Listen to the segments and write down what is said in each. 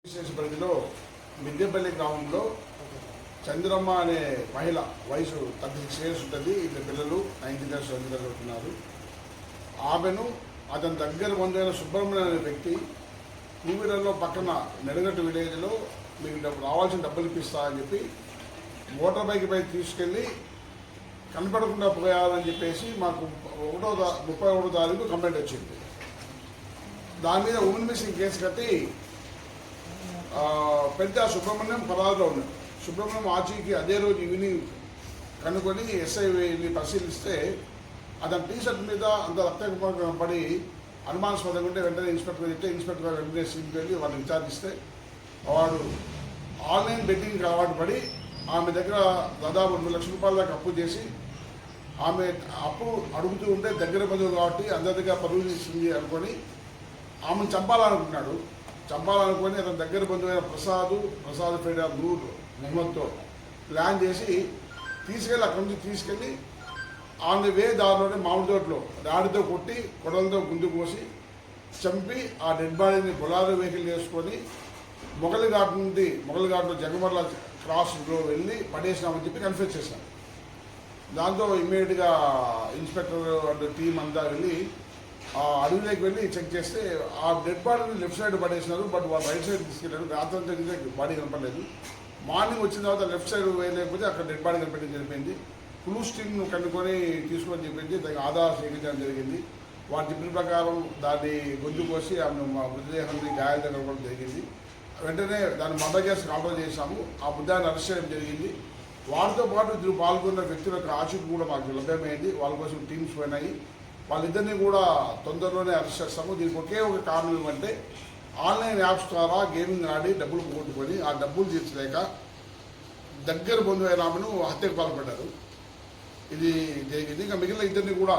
పరిధిలో మిద్దెపల్లి గ్రామంలో చంద్రమ్మ అనే మహిళ వయసు 36 ఇయర్స్ ఉంటుంది. ఇద్దరు పిల్లలు 19 ఇయర్స్ చదువుతున్నారు. ఆమెను అతని దగ్గర పొందిన సుబ్రహ్మణ్యం అనే వ్యక్తి టూ వీలర్లో పక్కన నెడగట్టు విలేజ్లో మీకు రావాల్సిన డబ్బులు ఇప్పిస్తా అని చెప్పి మోటార్ బైక్ పై తీసుకెళ్ళి కనపడకుండా పోయాలని చెప్పేసి మాకు 31వ తారీఖు కంప్లైంట్ వచ్చింది. దాని మీద ఉమెన్ మిస్సింగ్ కేసు కట్టి పెద్ద సుబ్రహ్మణ్యం పరారులో ఉన్నాడు. సుబ్రహ్మణ్యం ఆచీకి అదే రోజు ఈవినింగ్ కనుక్కొని ఎస్ఐ వెళ్ళి పరిశీలిస్తే అతని టీషర్ట్ మీద అంత రక్తం పడి అనుమానాస్పదంగా ఉంటే వెంటనే ఇన్స్పెక్టర్ చెప్తే ఇన్స్పెక్టర్ వెంటనే సీట్కి వెళ్ళి వాళ్ళని విచారిస్తే వాడు ఆన్లైన్ బెట్టింగ్కి అలవాటు పడి ఆమె దగ్గర దాదాపు 2 లక్షల రూపాయల దాకా అప్పు చేసి ఆమె అప్పు అడుగుతూ ఉంటే దగ్గర బంధువు కాబట్టి అందరి దగ్గర పరువు ఇస్తుంది అనుకొని ఆమెను చంపాలనుకున్నాడు. చంపాలనుకొని అతని దగ్గర బంధువైన ప్రసాద్ ఫెడర్ నూర్ మొహమ్మద్తో ప్లాన్ చేసి తీసుకెళ్ళి అక్కడి నుంచి తీసుకెళ్ళి ఆన్ ది వే దారిలోనే మామిడి తోటలో రాడితో కొట్టి కొడలతో గుండు కోసి చంపి ఆ డెడ్ బాడీని బొలారో వెహికల్ చేసుకొని మొగలిఘాట్లో జగమర్ల క్రాస్లో వెళ్ళి పడేసినామని చెప్పి కన్ఫ్యూజ్ చేశాను. దాంతో ఇమ్మీడియట్గా ఇన్స్పెక్టర్ అండ్ టీం అంతా వెళ్ళి ఆ అడవిలోకి వెళ్ళి చెక్ చేస్తే ఆ డెడ్ బాడీని లెఫ్ట్ సైడ్ పడేసినారు. బట్ వాళ్ళు రైట్ సైడ్ తీసుకెళ్ళారు. రాత్రి జరిగితే బాడీ కనపడలేదు. మార్నింగ్ వచ్చిన తర్వాత లెఫ్ట్ సైడ్ వేయలేకపోతే అక్కడ డెడ్ బాడీ కనిపెట్టడం జరిపింది. క్లూ స్టింగ్ కనుక్కొని తీసుకొని చెప్పింది. దానికి ఆధార్ సేకరించడం జరిగింది. వాటి చెప్పిన ప్రకారం దాన్ని గొంతు కోసి ఆమె మృతదేహాన్ని గాయాలు తగ్గడం జరిగింది. వెంటనే దాన్ని మర్డర్ కేసు కాల్ఫర్ చేశాము. ఆ బుద్ధాన్ని అరెస్ట్ చేయడం జరిగింది. వారితో పాటు ఇద్దరు పాల్గొన్న వ్యక్తుల యొక్క ఆచూకీ కూడా మాకు లభ్యమైంది. వాళ్ళ కోసం టీమ్స్ పోయినాయి. వాళ్ళిద్దరినీ కూడా తొందరలోనే అరెస్ట్ చేస్తాము. దీనికి ఒకే ఒక కారణం ఏమంటే ఆన్లైన్ యాప్స్ ద్వారా గేమింగ్ ఆడి డబ్బులు పోగొట్టుకొని ఆ డబ్బులు తీర్చలేక దగ్గర బంధువైన ఆమెను హత్యకు పాల్పడ్డారు. ఇది జరిగింది. ఇంకా మిగిలిన ఇద్దరిని కూడా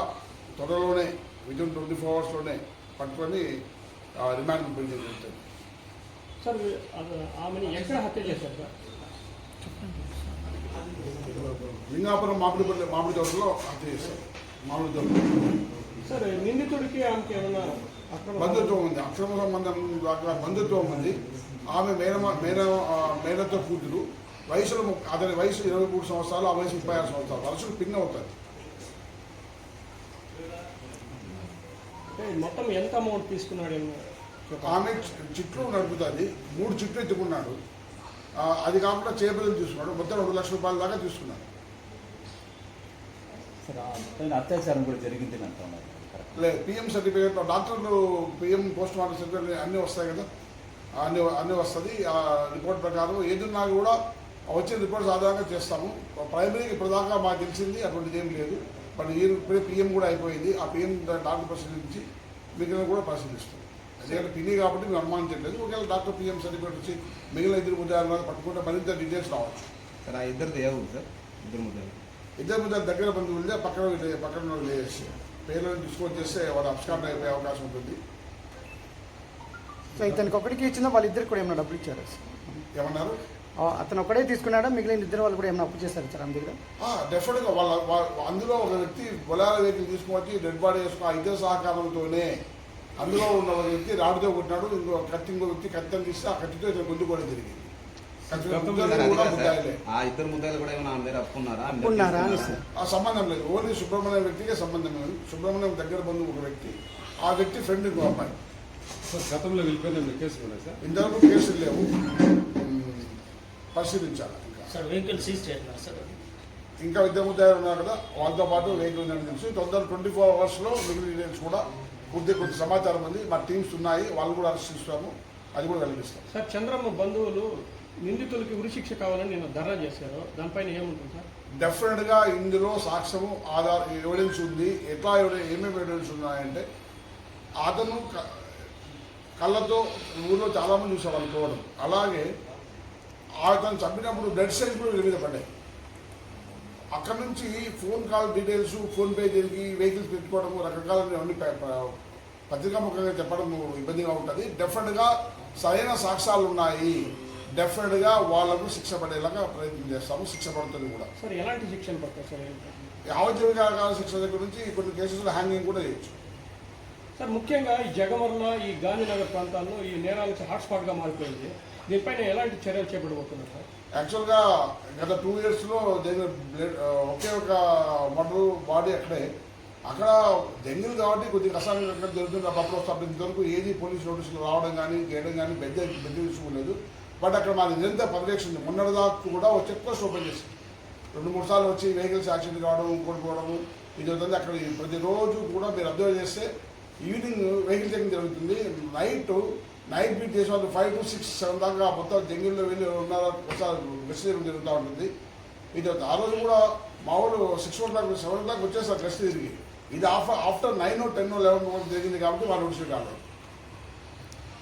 త్వరలోనే విదిన్ 24 అవర్స్లోనే పట్టుకొని రిమాండ్ జరుగుతుంది. సార్ ఆమెను ఎక్కడ హత్య చేశారు సార్? లింగాపురం మామిడి తోటలో హత్య చేశారు. మామిడి తోటలో సార్ నిందితుడికి ఆమెకి ఏమన్నా బంధుత్వం ఉంది. అక్రమ సంబంధం ద్వారా బంధుత్వం ఉంది. ఆమె మేనతో కూతురు. వయసులో అతని వయసు 23 సంవత్సరాలు, ఆ వయసు 36 సంవత్సరాలు. వరుసలు పిన్ అవుతారు. అంటే మొత్తం ఎంత అమౌంట్ తీసుకున్నాడు? ఆమె చిట్లు నడుపుతుంది. 3 చిట్లు ఎత్తుకున్నాడు. అది కాకుండా చేపలు తీసుకున్నాడు. మొత్తం 2 లక్షల రూపాయల దాకా తీసుకున్నాడు. అత్యాచారం కూడా జరిగింది అంటున్నారు. లేదు, పిఎం సర్టిఫికేట్ డాక్టర్లు పిఎం పోస్ట్ మార్టం సర్టిఫికేట్ అన్నీ వస్తాయి కదా, అన్నీ వస్తుంది. ఆ రిపోర్ట్ ప్రకారం ఏదున్నా కూడా వచ్చిన రిపోర్ట్స్ ఆధారంగా చేస్తాము. ప్రైమరీకి ఇప్పటిదాకా మాకు తెలిసింది అటువంటిది ఏం లేదు. బట్ ఇప్పుడే పిఎం కూడా అయిపోయింది. ఆ పిఎం డాక్టర్ పరిశీలించి మిగిలిన కూడా పరిశీలిస్తాం. ఎందుకంటే పిన్ని కాబట్టి మేము అనుమానించట్లేదు. ఒకవేళ డాక్టర్ పిఎం సర్టిఫికేట్ వచ్చి మిగిలిన 2 ముద్దాయిలు పట్టుకుంటే మరింత డీటెయిల్స్ రావచ్చు. సార్ ఆ ఇద్దరిది ఏ ఊరు సార్? ఇద్దరు ముద్దాయిలు దగ్గర బంధువులే పక్కన లేసి పేర్లను డిస్పోజ్ చేస్తే వాళ్ళు అబ్స్కాండ్ అయిపోయే అవకాశం ఉంటుంది. సో ఇతనికి ఒకటికి ఇచ్చిందా వాళ్ళిద్దరికి కూడా ఏమైనా డబ్బులు ఇచ్చారు? ఏమన్నారు? అతను ఒకటే తీసుకున్నాడా? మిగిలిన ఇద్దరు వాళ్ళు కూడా ఏమైనా అప్పు చేస్తారు సార్ ఆమె దగ్గర? డెఫినెట్గా అందులో ఒక వ్యక్తి బొలార వెహికల్ తీసుకువచ్చి డెడ్ బాడీ వేసుకుని ఆ ఇద్దరు సహకారంతోనే అందులో ఉన్న ఒక వ్యక్తి రాడుతో కొట్టినాడు. ఇంకో వ్యక్తి కత్తిని తీస్తే ఆ కత్తితో ఇతను గుంజుకోవడం జరిగింది. ఆ ఇద్దరు ముద్దాయిలు కూడా ఏమైనా ఆమె దగ్గర అప్పున్నారా? ఆ సంబంధం లేదు. ఓన్లీ సుబ్రహ్మణ్యం వ్యక్తికే సంబంధం లేదు. సుబ్రహ్మణ్యం దగ్గర బంధువు ఒక వ్యక్తి, ఆ వ్యక్తి ఫ్రెండ్ ఇంకో అమ్మాయి. గతంలో వెళ్ళిపోయిన కేసులు ఉన్నాయి సార్. ఇంతవరకు కేసులు లేవు. పరిశీలించాలి. ఇంకా ఇద్దరు ముద్దాయిలు ఉన్నారు కదా, వాళ్ళతో పాటు వెహికల్ ఉందని తెలుసు. తొందర 24 అవర్స్లో మిగిలిన డీటెయిల్స్ కూడా కొద్ది సమాచారం ఉంది. మా టీమ్స్ ఉన్నాయి, వాళ్ళు కూడా అరెస్ట్ చేస్తాము. అది కూడా వెల్లడిస్తాం. సార్ చంద్రమ్మ బంధువులు నిందితులకి ఉరిశిక్ష కావాలని నేను ధర్నా చేశాను. దానిపైన ఏముంటుంది సార్? డెఫినెట్గా ఇందులో సాక్ష్యము ఎవిడెన్స్ ఉంది. ఎట్లా ఏమేమి ఎవిడెన్స్ ఉన్నాయంటే అతను కళ్ళతో ఊళ్ళో చాలామంది చూసేవాళ్ళు పోవడం. అలాగే అతను చంపినప్పుడు బ్లడ్ సెల్స్ కూడా విలువ పడ్డాయి. అక్కడ నుంచి ఫోన్ కాల్ డీటెయిల్స్, ఫోన్పే జరిగి వెహికల్స్ పెట్టుకోవడము, రకరకాల అన్ని పత్రికాముఖంగా చెప్పడం ఇబ్బందిగా ఉంటుంది. డెఫినెట్గా సరైన సాక్ష్యాలు ఉన్నాయి. డెఫినెట్గా వాళ్ళకు శిక్ష పడేలాగా ప్రయత్నం చేస్తాము. శిక్ష పడుతుంది కూడా. సార్ ఎలాంటి శిక్షణ పడతారు సార్? యావజ్జీవికాల శిక్ష దగ్గర నుంచి కొన్ని కేసులు హ్యాంగింగ్ కూడా చేయొచ్చు. సార్ ముఖ్యంగా ఈ జగమర్ల ఈ గాంధీనగర్ ప్రాంతాల్లో ఈ నేరాలకు హాట్స్పాట్గా మారిపోయింది. దీనిపైన ఎలాంటి చర్యలు చేపట్టబోతున్నారు సార్? యాక్చువల్గా గత 2 ఇయర్స్లో జరిగిన ఒకే ఒక మర్డర్ బాడీ అక్కడ జంగిల్ కాబట్టి కొద్దిగా అసాంఘికంగా జరుగుతుంది. అప్పుడు వస్తే ఇంతవరకు ఏది పోలీస్ నోటీసులు రావడం కానీ చేయడం కానీ బెదిరించుకోలేదు. బట్ అక్కడ మాది నిరంతర పర్యవేక్షణ ఉంది. మొన్నటిదాకా కూడా ఒక చెక్ పోస్ట్ ఓపెన్ చేసి 2-3 సార్లు వచ్చి వెహికల్స్ యాక్సిడెంట్ కావడం, కోల్పోవడము ఇది అవుతుంది. అక్కడ ప్రతిరోజు కూడా మీరు అబ్జర్వ్ చేస్తే ఈవినింగ్ వెహికల్ చెకింగ్ జరుగుతుంది. నైట్ బీట్ చేసిన వాళ్ళు 5 to 6, 7 దాకా మొత్తం జంగిల్లో వెళ్ళి ఉన్నారా ఒకసారి గెస్ట్ జరుగుతూ ఉంటుంది. ఇది ఆ రోజు కూడా మా వాళ్ళు 6 o'clock 7 o'clock వచ్చేసారు గెస్ట్ తిరిగి. ఇది ఆఫ్టర్ 9, 10, 11 జరిగింది కాబట్టి వాళ్ళు నోటీసులు కాలేదు.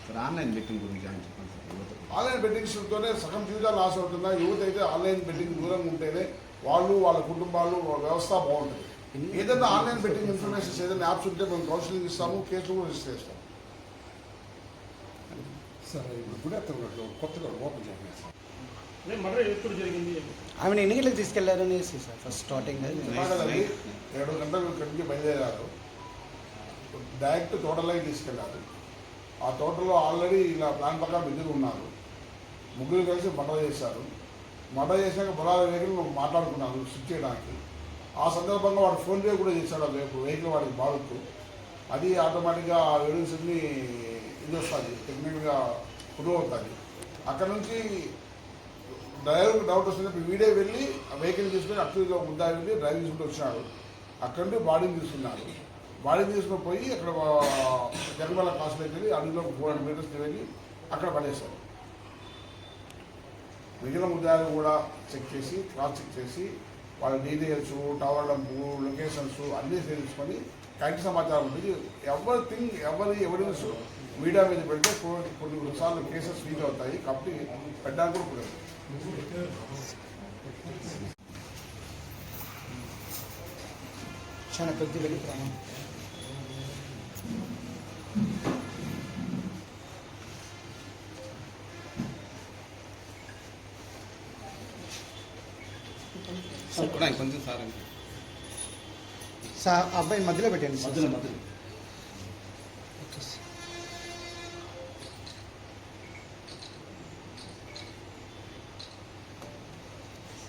సార్ ఆన్లైన్ బెట్టింగ్ గురించి అని చెప్పండి సార్ యువతకు. ఆన్లైన్ బెట్టింగ్స్తోనే సగం జీవితాలు నాశ అవుతుందా? యువత అయితే ఆన్లైన్ బెట్టింగ్ దూరంగా ఉంటేనే వాళ్ళు, వాళ్ళ కుటుంబాలు, వ్యవస్థ బాగుంటుంది. ఏదైనా ఆన్లైన్ బెట్టింగ్ ఇన్ఫర్మేషన్స్ ఏదైనా యాప్స్ ఉంటే మేము కౌన్సిలింగ్ ఇస్తాము, కేసులు కూడా రిజిస్టర్ చేస్తాము. సార్ ఇప్పుడు గుడెత్తలో కొత్తగా ఓపెన్ చేయాలి సార్. అదే మర్డర్ ఎప్పుడు జరిగింది? ఆమెను ఎన్ని గంటలకు తీసుకెళ్లారు అనేసి సార్ ఫస్ట్ స్టార్టింగ్. 7 గంటలకు ఇక్కడి నుంచి బయలుదేరారు. డైరెక్ట్ తోటలోకి తీసుకెళ్ళారు. ఆ తోటలో ఆల్రెడీ ఇలా ప్లాన్ ప్రకారం ఇద్దరు ఉన్నారు. ముగ్గురు కలిసి మర్డర్ చేశారు. మర్డర్ చేశాక బొలాల వెహికల్ మాట్లాడుకున్నారు స్విచ్ చేయడానికి. ఆ సందర్భంగా వాడు ఫోన్పే కూడా చేశాడు. వెహికల్ వాడికి బాడుతూ అది ఆటోమేటిక్గా ఆ ఎవిడెన్స్ అన్ని ఇది వస్తుంది, టెక్నికల్గా ప్రూవ్ అవుతుంది. అక్కడ నుంచి డ్రైవర్కి డౌట్ వస్తున్నప్పుడు వీడే వెళ్ళి ఆ వెహికల్ తీసుకొని అక్యూజ్లో ముద్దా వెళ్ళి డ్రైవింగ్ చేసుకుంటూ వచ్చినాడు. అక్కడ నుండి బాడీని తీసుకున్నారు. బాడీని తీసుకుని పోయి అక్కడ జగన్మల కాసులోకి వెళ్ళి అడవిలో 400 meters వెళ్ళి అక్కడ పడేశారు. మిగిలిన ముద్దాలు కూడా చెక్ చేసి క్రాస్ చెక్ చేసి వాళ్ళ డీటెయిల్స్, టవర్ డంపు, లొకేషన్స్ అన్నీ తెలుసుకొని కరెక్ట్ సమాచారం ఉంటుంది. ఎవరి ఎవిడెన్స్ మీడియా మీద పెడితే కొన్ని సార్లు కేసెస్ లీక్ అవుతాయి కాబట్టి పెట్టడానికి కూడా కుదరదు. చాలా కొద్ది వెళ్ళిపోయాను. కూడా కొంచెం సార్ సార్ అబ్బాయి మధ్యలో పెట్టండి సార్. మధ్యలో